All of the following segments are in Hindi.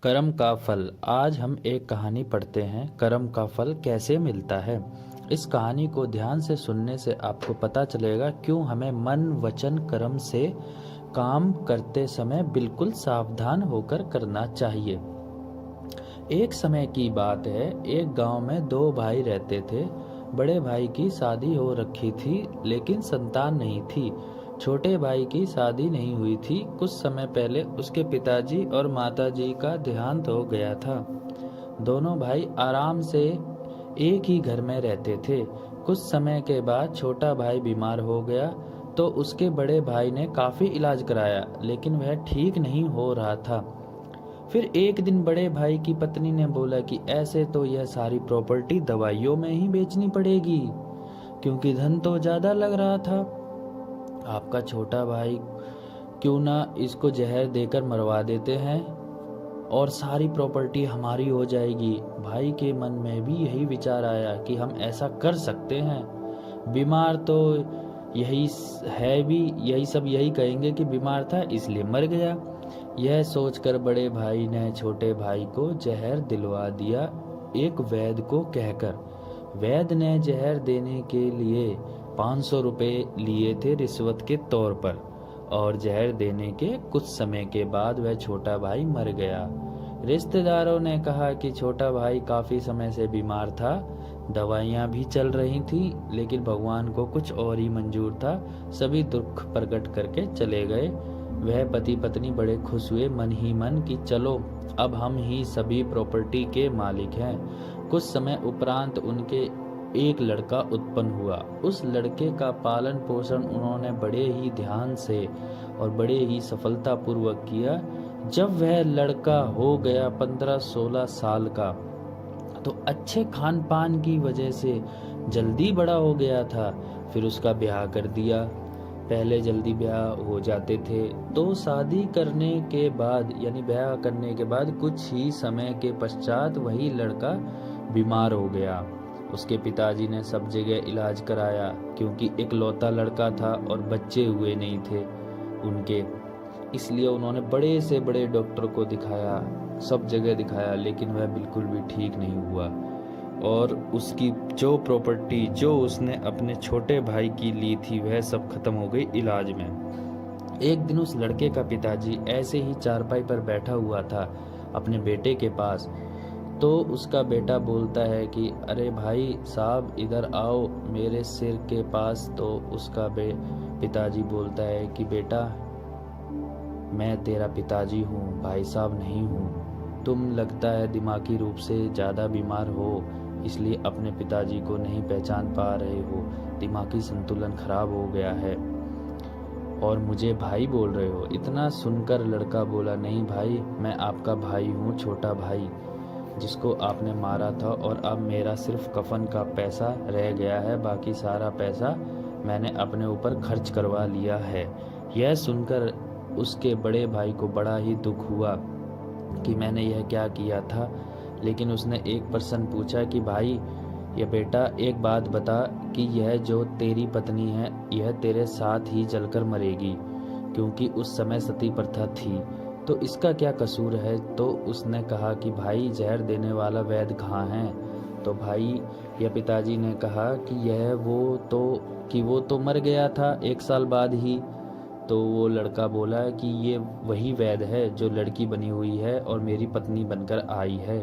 कर्म का फल। आज हम एक कहानी पढ़ते हैं, कर्म का फल कैसे मिलता है। इस कहानी को ध्यान से सुनने से आपको पता चलेगा क्यों हमें मन वचन कर्म से काम करते समय बिल्कुल सावधान होकर करना चाहिए। एक समय की बात है, एक गांव में दो भाई रहते थे। बड़े भाई की शादी हो रखी थी लेकिन संतान नहीं थी। छोटे भाई की शादी नहीं हुई थी। कुछ समय पहले उसके पिताजी और माताजी का देहांत हो गया था। दोनों भाई आराम से एक ही घर में रहते थे। कुछ समय के बाद छोटा भाई बीमार हो गया तो उसके बड़े भाई ने काफ़ी इलाज कराया लेकिन वह ठीक नहीं हो रहा था। फिर एक दिन बड़े भाई की पत्नी ने बोला कि ऐसे तो यह सारी प्रॉपर्टी दवाइयों में ही बेचनी पड़ेगी, क्योंकि धन तो ज़्यादा लग रहा था। आपका छोटा भाई क्यों ना इसको जहर देकर मरवा देते हैं और सारी प्रॉपर्टी हमारी हो जाएगी। भाई के मन में भी यही विचार आया कि हम ऐसा कर सकते हैं। बीमार तो यही है भी, यही सब यही कहेंगे कि बीमार था इसलिए मर गया। यह सोचकर बड़े भाई ने छोटे भाई को जहर दिलवा दिया, एक वैद्य को कहकर। वैद्य ने जहर देने के लिए 500 रुपये लिए थे रिश्वत के तौर पर, और जहर देने के कुछ समय के बाद वह छोटा भाई मर गया। रिश्तेदारों ने कहा कि छोटा भाई काफ़ी समय से बीमार था, दवाइयाँ भी चल रही थी, लेकिन भगवान को कुछ और ही मंजूर था। सभी दुख प्रकट करके चले गए। वह पति पत्नी बड़े खुश हुए मन ही मन कि चलो अब हम ही सभी प्रॉपर्टी के मालिक हैं। कुछ समय उपरांत उनके एक लड़का उत्पन्न हुआ। उस लड़के का पालन पोषण उन्होंने बड़े ही ध्यान से और बड़े ही सफलतापूर्वक किया। जब वह लड़का हो गया 15-16 साल का तो अच्छे खान पान की वजह से जल्दी बड़ा हो गया था। फिर उसका ब्याह कर दिया। पहले जल्दी ब्याह हो जाते थे तो शादी करने के बाद यानी ब्याह करने के बाद कुछ ही समय के पश्चात वही लड़का बीमार हो गया। उसके पिताजी ने सब जगह इलाज कराया क्योंकि इकलौता लड़का था और बच्चे हुए नहीं थे उनके, इसलिए उन्होंने बड़े से बड़े डॉक्टर को दिखाया, सब जगह दिखाया, लेकिन वह बिल्कुल भी ठीक नहीं हुआ। और उसकी जो प्रॉपर्टी जो उसने अपने छोटे भाई की ली थी वह सब खत्म हो गई इलाज में। एक दिन उस लड़के का पिताजी ऐसे ही चारपाई पर बैठा हुआ था अपने बेटे के पास, तो उसका बेटा बोलता है कि अरे भाई साहब इधर आओ मेरे सिर के पास। तो उसका पिताजी बोलता है कि बेटा मैं तेरा पिताजी हूँ, भाई साहब नहीं हूँ। तुम लगता है दिमागी रूप से ज़्यादा बीमार हो, इसलिए अपने पिताजी को नहीं पहचान पा रहे हो, दिमागी संतुलन खराब हो गया है और मुझे भाई बोल रहे हो। इतना सुनकर लड़का बोला, नहीं भाई मैं आपका भाई हूँ, छोटा भाई जिसको आपने मारा था, और अब मेरा सिर्फ कफन का पैसा रह गया है, बाकी सारा पैसा मैंने अपने ऊपर खर्च करवा लिया है। यह सुनकर उसके बड़े भाई को बड़ा ही दुख हुआ कि मैंने यह क्या किया था। लेकिन उसने एक प्रश्न पूछा कि भाई ये बेटा एक बात बता कि यह जो तेरी पत्नी है यह तेरे साथ ही जलकर मरेगी, क्योंकि उस समय सती प्रथा थी, तो इसका क्या कसूर है। तो उसने कहा कि भाई जहर देने वाला वैद्य कहाँ है। तो भाई या पिताजी ने कहा कि वो तो मर गया था 1 साल बाद ही। तो वो लड़का बोला कि ये वही वैद्य है जो लड़की बनी हुई है और मेरी पत्नी बनकर आई है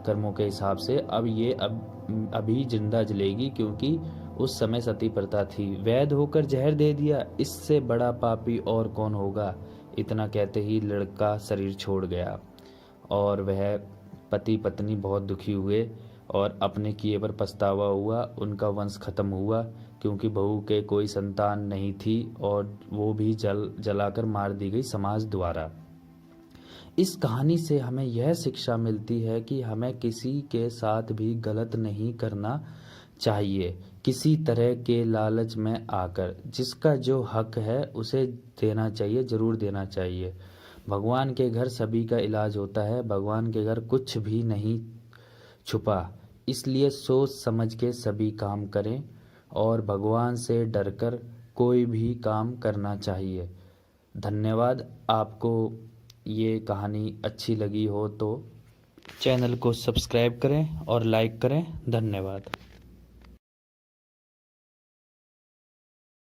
कर्मों के हिसाब से। अब ये अभी जिंदा जलेगी, क्योंकि उस समय सती प्रथा थी। वैद्य होकर जहर दे दिया, इससे बड़ा पापी और कौन होगा। इतना कहते ही लड़का शरीर छोड़ गया और वह पति पत्नी बहुत दुखी हुए और अपने किए पर पछतावा हुआ। उनका वंश खत्म हुआ क्योंकि बहू के कोई संतान नहीं थी और वो भी जलाकर मार दी गई समाज द्वारा। इस कहानी से हमें यह शिक्षा मिलती है कि हमें किसी के साथ भी गलत नहीं करना चाहिए, किसी तरह के लालच में आकर। जिसका जो हक है उसे देना चाहिए, जरूर देना चाहिए। भगवान के घर सभी का इलाज होता है, भगवान के घर कुछ भी नहीं छुपा, इसलिए सोच समझ के सभी काम करें और भगवान से डरकर कोई भी काम करना चाहिए। धन्यवाद। आपको ये कहानी अच्छी लगी हो तो चैनल को सब्सक्राइब करें और लाइक करें। धन्यवाद।